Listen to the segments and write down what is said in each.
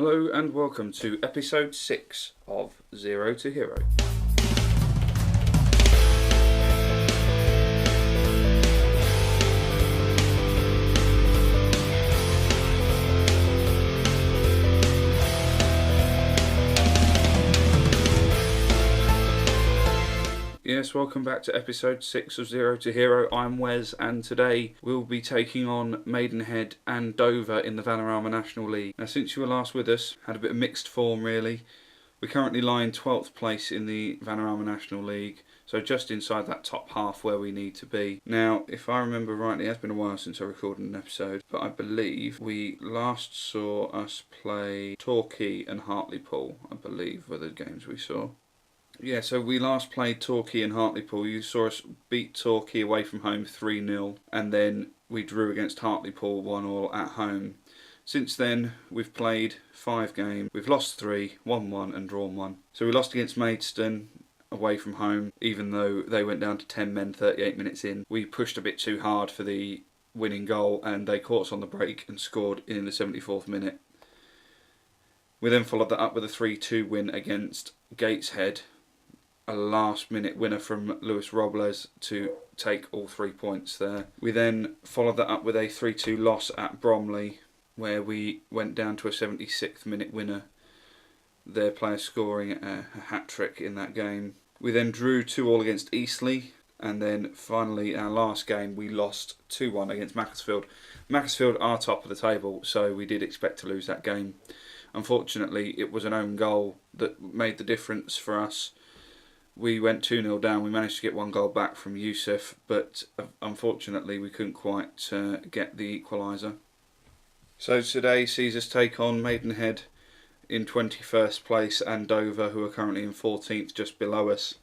Hello and welcome to episode 6 of Zero to Hero. Yes, welcome back to episode 6 of Zero to Hero. I'm Wes, and today we'll be taking on Maidenhead and Dover in the Vanarama National League. Now, since you were last with us, had a bit of mixed form really. We currently lie in 12th place in the Vanarama National League, so just inside that top half where we need to be. Now, if I remember rightly, it has been a while since I recorded an episode, but I believe we last saw us play Torquay and Hartlepool, I believe were the games we saw. Yeah, so we last played Torquay and Hartlepool. You saw us beat Torquay away from home 3-0, and then we drew against Hartlepool 1-1 at home. Since then, we've played 5 games. We've lost 3, won 1 and drawn 1. So we lost against Maidstone away from home, even though they went down to 10 men 38 minutes in. We pushed a bit too hard for the winning goal, and they caught us on the break and scored in the 74th minute. We then followed that up with a 3-2 win against Gateshead. A last-minute winner from Lewis Robles to take all 3 points there. We then followed that up with a 3-2 loss at Bromley, where we went down to a 76th minute winner, their player scoring a hat-trick in that game. We then drew 2-2 against Eastleigh, and then finally our last game we lost 2-1 against Macclesfield. Macclesfield are top of the table, so we did expect to lose that game. Unfortunately, it was an own goal that made the difference for us. We went 2-0 down. We managed to get 1 goal back from Yusuf, but unfortunately we couldn't quite get the equaliser. So today sees us take on Maidenhead in 21st place and Dover, who are currently in 14th, just below us.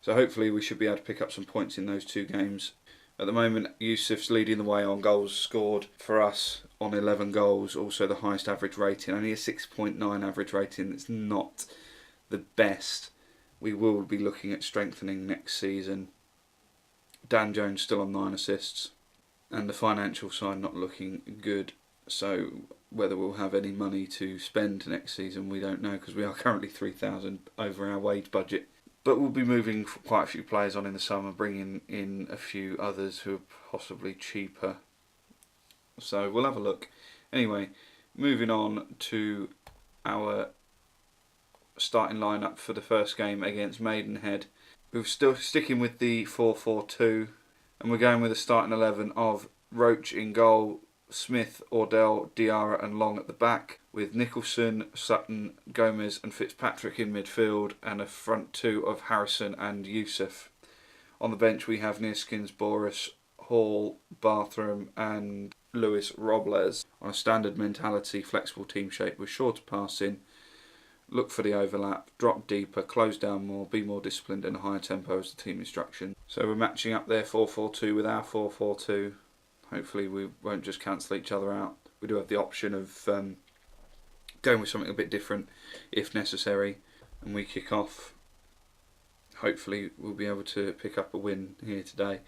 So hopefully we should be able to pick up some points in those 2 games. At the moment, Yusuf's leading the way on goals scored for us on 11 goals, also the highest average rating, only a 6.9 average rating. It's not the best. We will be looking at strengthening next season. Dan Jones still on 9 assists, and the financial side not looking good. So whether we'll have any money to spend next season, we don't know, because we are currently 3,000 over our wage budget. But we'll be moving quite a few players on in the summer, bringing in a few others who are possibly cheaper. So we'll have a look. Anyway, moving on to our starting lineup for the first game against Maidenhead. We're still sticking with the 4-4-2, and we're going with a starting 11 of Roach in goal, Smith, Ordell, Diarra and Long at the back, with Nicholson, Sutton, Gomez and Fitzpatrick in midfield, and a front 2 of Harrison and Yusuf. On the bench we have Nearskins, Boris, Hall, Barthram and Lewis Robles. On a standard mentality, flexible team shape with shorter passing, look for the overlap, drop deeper, close down more, be more disciplined and a higher tempo as the team instruction. So we're matching up their 4-4-2 with our 4-4-2. Hopefully we won't just cancel each other out. We do have the option of going with something a bit different if necessary. And we kick off. Hopefully we'll be able to pick up a win here today.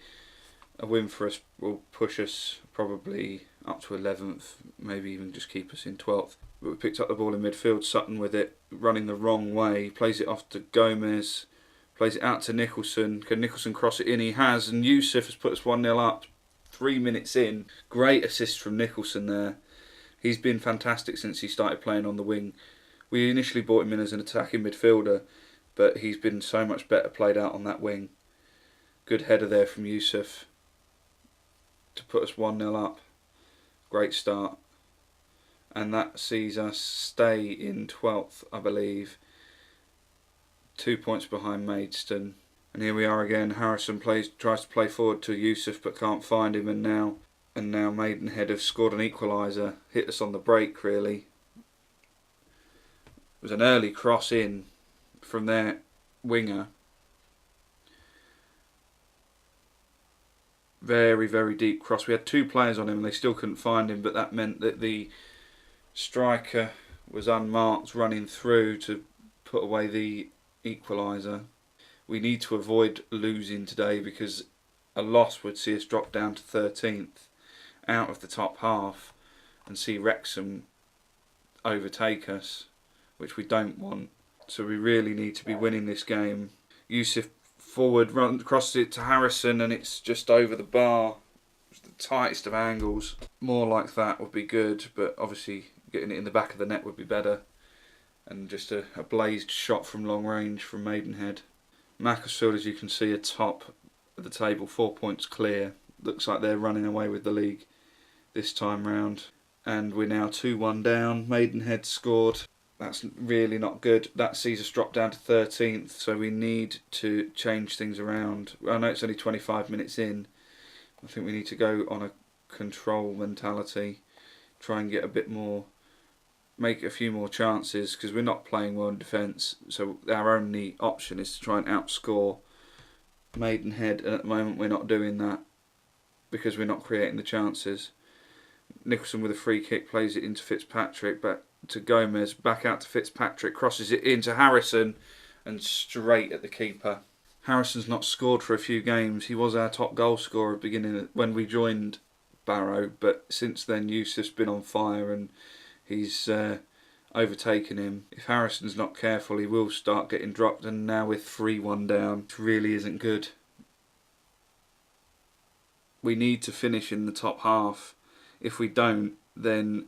A win for us will push us probably up to 11th, maybe even just keep us in 12th. But we picked up the ball in midfield, Sutton with it, running the wrong way, plays it off to Gomez, plays it out to Nicholson. Can Nicholson cross it in? He has, and Yusuf has put us 1-0 up 3 minutes in. Great assist from Nicholson there. He's been fantastic since he started playing on the wing. We initially bought him in as an attacking midfielder, but he's been so much better played out on that wing. Good header there from Yusuf to put us 1-0 up. Great start. And that sees us stay in 12th, I believe. 2 points behind Maidstone. And here we are again. Harrison tries to play forward to Yusuf but can't find him, and now Maidenhead have scored an equaliser. Hit us on the break really. It was an early cross in from their winger. Very, very deep cross. We had 2 players on him and they still couldn't find him, but that meant that the striker was unmarked running through to put away the equaliser. We need to avoid losing today because a loss would see us drop down to 13th out of the top half and see Wrexham overtake us, which we don't want. So we really need to be winning this game. Yusuf forward, crosses it to Harrison, and it's just over the bar. It's the tightest of angles. More like that would be good, but obviously getting it in the back of the net would be better. And just a blazed shot from long range from Maidenhead. Macclesfield, as you can see, are top of the table, 4 points clear. Looks like they're running away with the league this time round. And we're now 2-1 down. Maidenhead scored. That's really not good. That sees us drop down to 13th, so we need to change things around. I know it's only 25 minutes in. I think we need to go on a control mentality, try and get a bit more, make a few more chances, because we're not playing well in defence, so our only option is to try and outscore Maidenhead, and at the moment we're not doing that because we're not creating the chances. Nicholson with a free kick plays it into Fitzpatrick, back to Gomez, back out to Fitzpatrick, crosses it into Harrison and straight at the keeper. Harrison's not scored for a few games. He was our top goal scorer at the beginning when we joined Barrow, but since then Yusuf's been on fire and he's overtaken him. If Harrison's not careful, he will start getting dropped, and now we're 3-1 down. It really isn't good. We need to finish in the top half. If we don't, then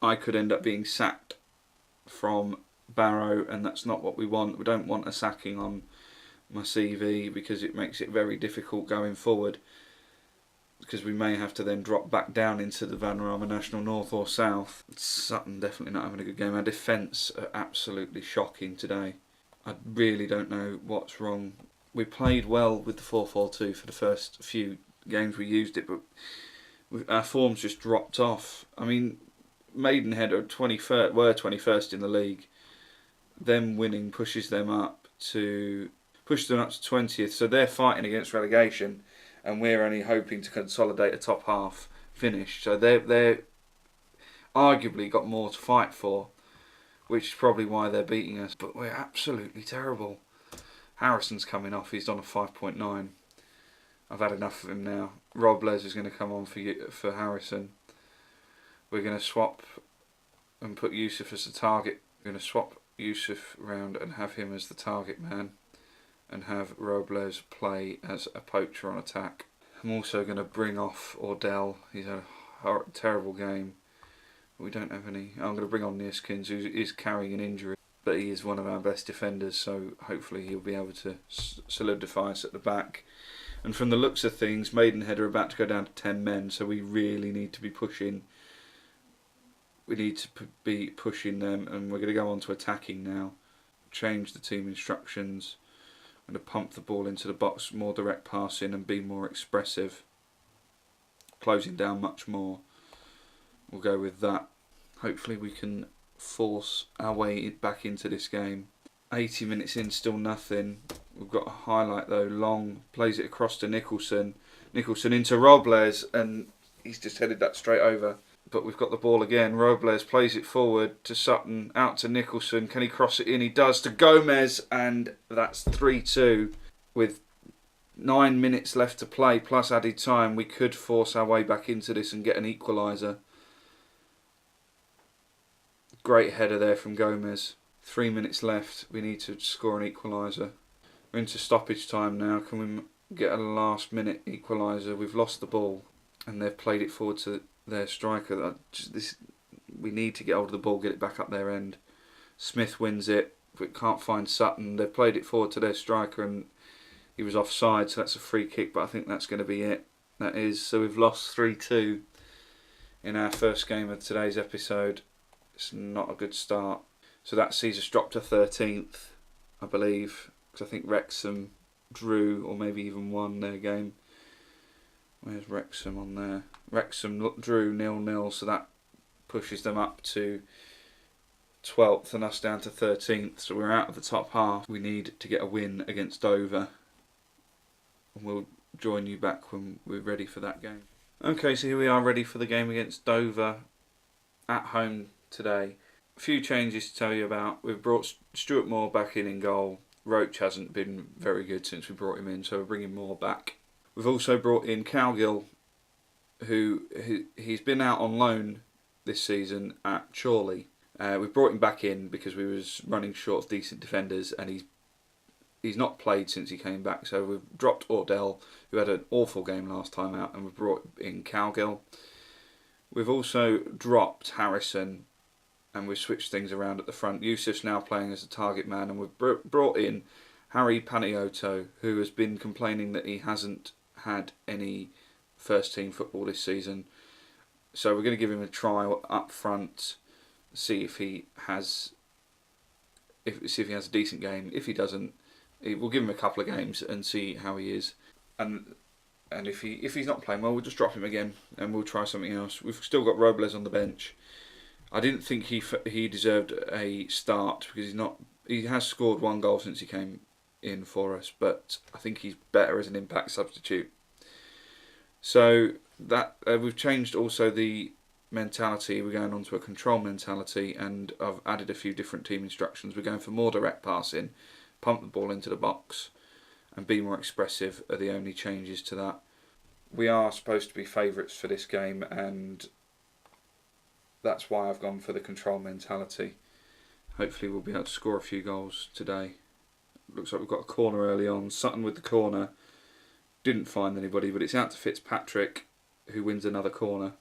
I could end up being sacked from Barrow, and that's not what we want. We don't want a sacking on my CV because it makes it very difficult going forward, because we may have to then drop back down into the Vanarama National North or South. Sutton definitely not having a good game. Our defence are absolutely shocking today. I really don't know what's wrong. We played well with the 4-4-2 for the first few games we used it, but our form's just dropped off. I mean, Maidenhead were 21st in the league. Them winning pushes them up to 20th, so they're fighting against relegation, and we're only hoping to consolidate a top half finish. So they're arguably got more to fight for, which is probably why they're beating us. But we're absolutely terrible. Harrison's coming off. He's on a 5.9. I've had enough of him now. Robles is going to come on for Harrison. We're going to swap and put Yusuf as the target. We're going to swap Yusuf round and have him as the target man, and have Robles play as a poacher on attack. I'm also going to bring off Ordell. He's had a terrible game. We don't have any. I'm going to bring on Nieskins, who is carrying an injury, but he is one of our best defenders, so hopefully he'll be able to solidify us at the back. And from the looks of things, Maidenhead are about to go down to 10 men, so we really need to be pushing. We need to be pushing them, and we're going to go on to attacking now. Change the team instructions. I'm going to pump the ball into the box, more direct passing and be more expressive. Closing down much more. We'll go with that. Hopefully we can force our way back into this game. 80 minutes in, still nothing. We've got a highlight though. Long plays it across to Nicholson. Nicholson into Robles, and he's just headed that straight over. But we've got the ball again. Robles plays it forward to Sutton, out to Nicholson. Can he cross it in? He does, to Gomez, and that's 3-2. With 9 minutes left to play plus added time, we could force our way back into this and get an equaliser. Great header there from Gomez. 3 minutes left. We need to score an equaliser. We're into stoppage time now. Can we get a last minute equaliser? We've lost the ball and they've played it forward to their striker. We need to get hold of the ball, get it back up their end. Smith wins it. We can't find Sutton. They've played it forward to their striker and he was offside, so that's a free kick, but I think that's going to be it. That is. So we've lost 3-2 in our first game of today's episode. It's not a good start. So that sees us drop to 13th, I believe, because I think Wrexham drew or maybe even won their game. Where's Wrexham on there? Wrexham drew 0-0, so that pushes them up to 12th and us down to 13th. So we're out of the top half. We need to get a win against Dover. And we'll join you back when we're ready for that game. Okay, so here we are ready for the game against Dover at home today. A few changes to tell you about. We've brought Stuart Moore back in goal. Roach hasn't been very good since we brought him in, so we're bringing Moore back. We've also brought in Cowgill, who he's been out on loan this season at Chorley. We brought him back in because we was running short of decent defenders, and he's not played since he came back. So we've dropped Ordell, who had an awful game last time out, and we've brought in Cowgill. We've also dropped Harrison, and we've switched things around at the front. Yusuf's now playing as a target man, and we've brought in Harry Paniotto, who has been complaining that he hasn't had any first team football this season. So we're going to give him a try up front, see if he has a decent game. If he doesn't, we'll give him a couple of games and see how he is. And if he's not playing well, we'll just drop him again and we'll try something else. We've still got Robles on the bench. I didn't think he deserved a start because he has scored 1 goal since he came in for us, but I think he's better as an impact substitute. So that we've changed also the mentality. We're going on to a control mentality, and I've added a few different team instructions. We're going for more direct passing, pump the ball into the box, and be more expressive are the only changes to that. We are supposed to be favourites for this game, and that's why I've gone for the control mentality. Hopefully we'll be able to score a few goals today. Looks like we've got a corner early on. Sutton with the corner. Didn't find anybody, but it's out to Fitzpatrick, who wins another corner.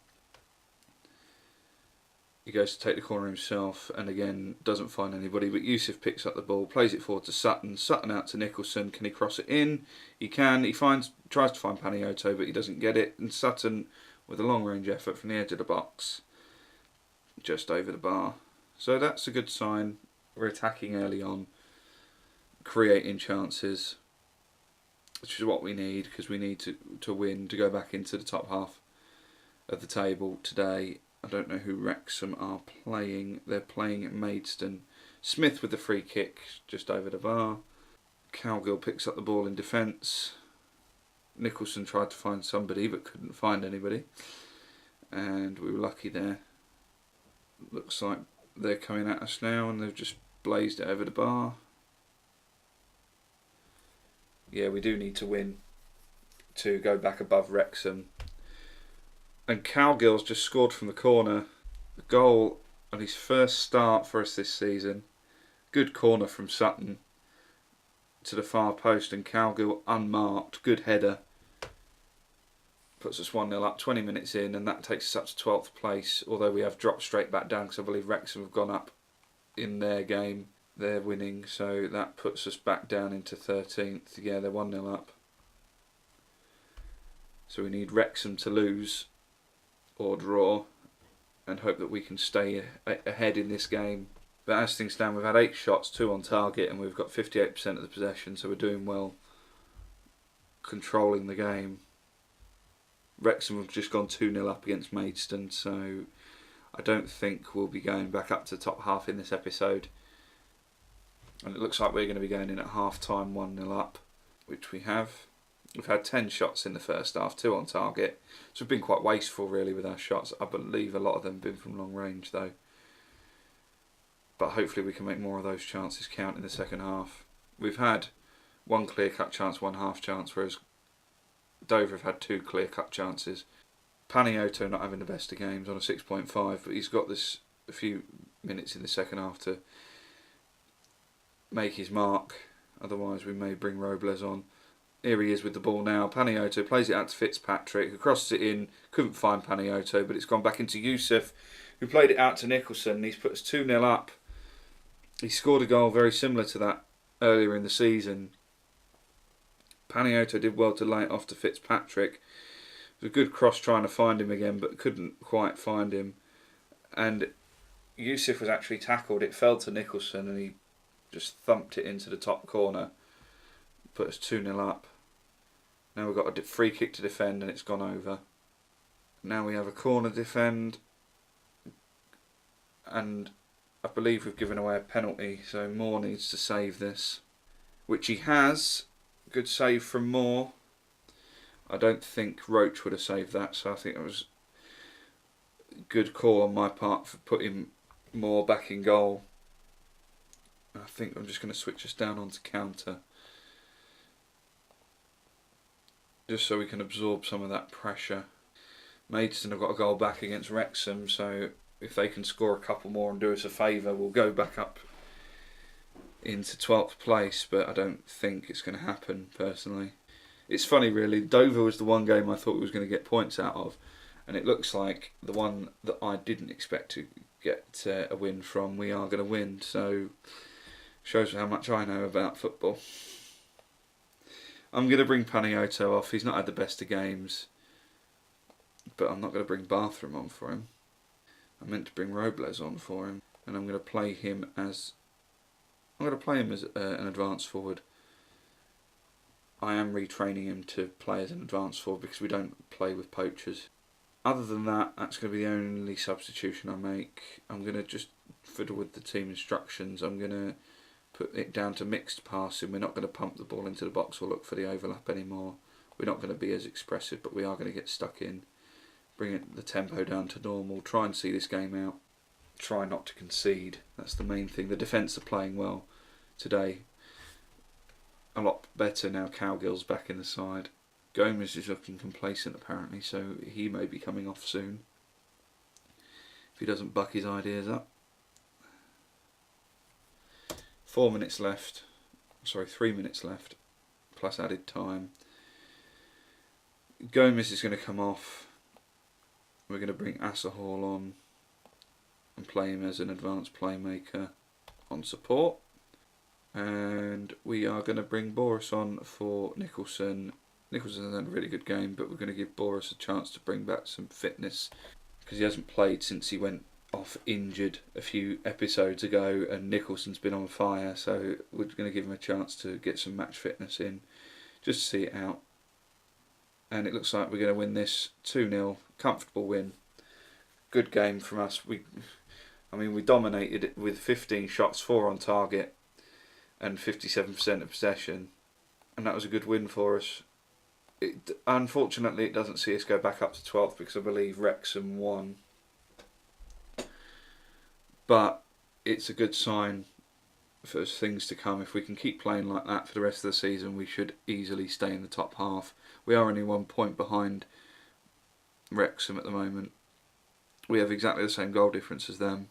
He goes to take the corner himself, and again doesn't find anybody, but Yusuf picks up the ball, plays it forward to Sutton. Sutton out to Nicholson. Can he cross it in? He can. He tries to find Paniotto, but he doesn't get it. And Sutton with a long range effort from the edge of the box, just over the bar. So that's a good sign. We're attacking early on, creating chances, which is what we need, because we need to win to go back into the top half of the table today. I don't know who Wrexham are playing. They're playing at Maidstone. Smith with the free kick just over the bar. Cowgill picks up the ball in defence. Nicholson tried to find somebody but couldn't find anybody, and we were lucky there. Looks like they're coming at us now, and they've just blazed it over the bar. Yeah, we do need to win to go back above Wrexham. And Cowgill's just scored from the corner. A goal on his first start for us this season. Good corner from Sutton to the far post, and Cowgill unmarked. Good header. Puts us 1-0 up 20 minutes in, and that takes us up to 12th place, although we have dropped straight back down because I believe Wrexham have gone up in their game. They're winning, so that puts us back down into 13th. Yeah, they're 1-0 up. So we need Wrexham to lose or draw and hope that we can stay ahead in this game. But as things stand, we've had 8 shots, 2 on target, and we've got 58% of the possession, so we're doing well controlling the game. Wrexham have just gone 2-0 up against Maidstone, so I don't think we'll be going back up to the top half in this episode. And it looks like we're going to be going in at half time 1-0 up, which we have. We've had 10 shots in the first half, 2 on target. So we've been quite wasteful really with our shots. I believe a lot of them have been from long range though. But hopefully we can make more of those chances count in the second half. We've had 1 clear-cut chance, 1 half chance, whereas Dover have had 2 clear-cut chances. Paniotto not having the best of games on a 6.5, but he's got this a few minutes in the second half to make his mark. Otherwise we may bring Robles on. Here he is with the ball now. Paniotto plays it out to Fitzpatrick, who crosses it in. Couldn't find Paniotto, but it's gone back into Yusuf, who played it out to Nicholson. He's put us 2-0 up. He scored a goal very similar to that earlier in the season. Paniotto did well to lay it off to Fitzpatrick. It was a good cross trying to find him again, but couldn't quite find him. And Yusuf was actually tackled. It fell to Nicholson, and he just thumped it into the top corner. Put us 2-0 up. Now we've got a free kick to defend, and it's gone over. Now we have a corner defend, and I believe we've given away a penalty, so Moore needs to save this, which he has. Good save from Moore. I don't think Roach would have saved that, so I think it was a good call on my part for putting Moore back in goal. I think I'm just going to switch us down onto counter, just so we can absorb some of that pressure. Maidstone have got a goal back against Wrexham, so if they can score a couple more and do us a favour, we'll go back up into 12th place, but I don't think it's going to happen personally. It's funny really, Dover was the one game I thought we was going to get points out of, and it looks like the one that I didn't expect to get a win from, we are going to win, so shows how much I know about football. I'm going to bring Paniotto off. He's not had the best of games, but I'm not going to bring Bartram on for him. I meant to bring Robles on for him, and I'm going to play him as an advanced forward. I am retraining him to play as an advanced forward because we don't play with poachers. Other than that, that's going to be the only substitution I make. I'm going to just fiddle with the team instructions. I'm going to put it down to mixed passing. We're not going to pump the ball into the box or look for the overlap anymore. We're not going to be as expressive, but we are going to get stuck in. Bring the tempo down to normal. Try and see this game out. Try not to concede. That's the main thing. The defence are playing well today. A lot better now Cowgill's back in the side. Gomez is looking complacent apparently, so he may be coming off soon if he doesn't buck his ideas up. 3 minutes left, plus added time. Gomez is going to come off. We're going to bring Asahall on and play him as an advanced playmaker on support. And we are going to bring Boris on for Nicholson. Nicholson's had a really good game, but we're going to give Boris a chance to bring back some fitness because he hasn't played since he went off injured a few episodes ago, and Nicholson's been on fire, so we're going to give him a chance to get some match fitness in, just to see it out. And it looks like we're going to win this 2-0, comfortable win. Good game from us. We dominated it with 15 shots, 4 on target, and 57% of possession, and that was a good win for us. Unfortunately, it doesn't see us go back up to 12th because I believe Wrexham won. But it's a good sign for things to come. If we can keep playing like that for the rest of the season, we should easily stay in the top half. We are only 1 point behind Wrexham at the moment. We have exactly the same goal difference as them.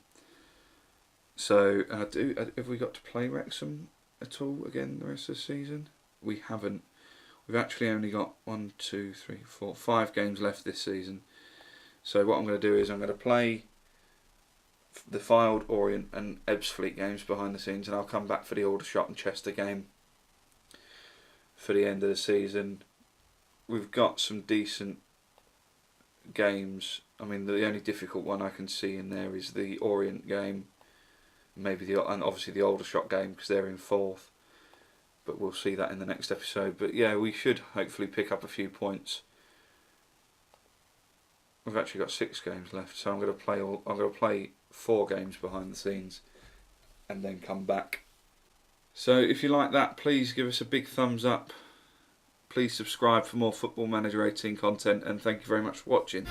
So, have we got to play Wrexham at all again the rest of the season? We haven't. We've actually only got 5 games left this season. So what I'm going to do is I'm going to play the Fylde, Orient and Ebbsfleet games behind the scenes, and I'll come back for the Aldershot and Chester game for the end of the season. We've got some decent games. I mean, the only difficult one I can see in there is the Orient game, and obviously the Aldershot game because they're in 4th. But we'll see that in the next episode. But yeah, we should hopefully pick up a few points. We've actually got 6 games left, so I'm going to play 4 games behind the scenes, and then come back. So if you like that, please give us a big thumbs up. Please subscribe for more Football Manager 18 content, and thank you very much for watching.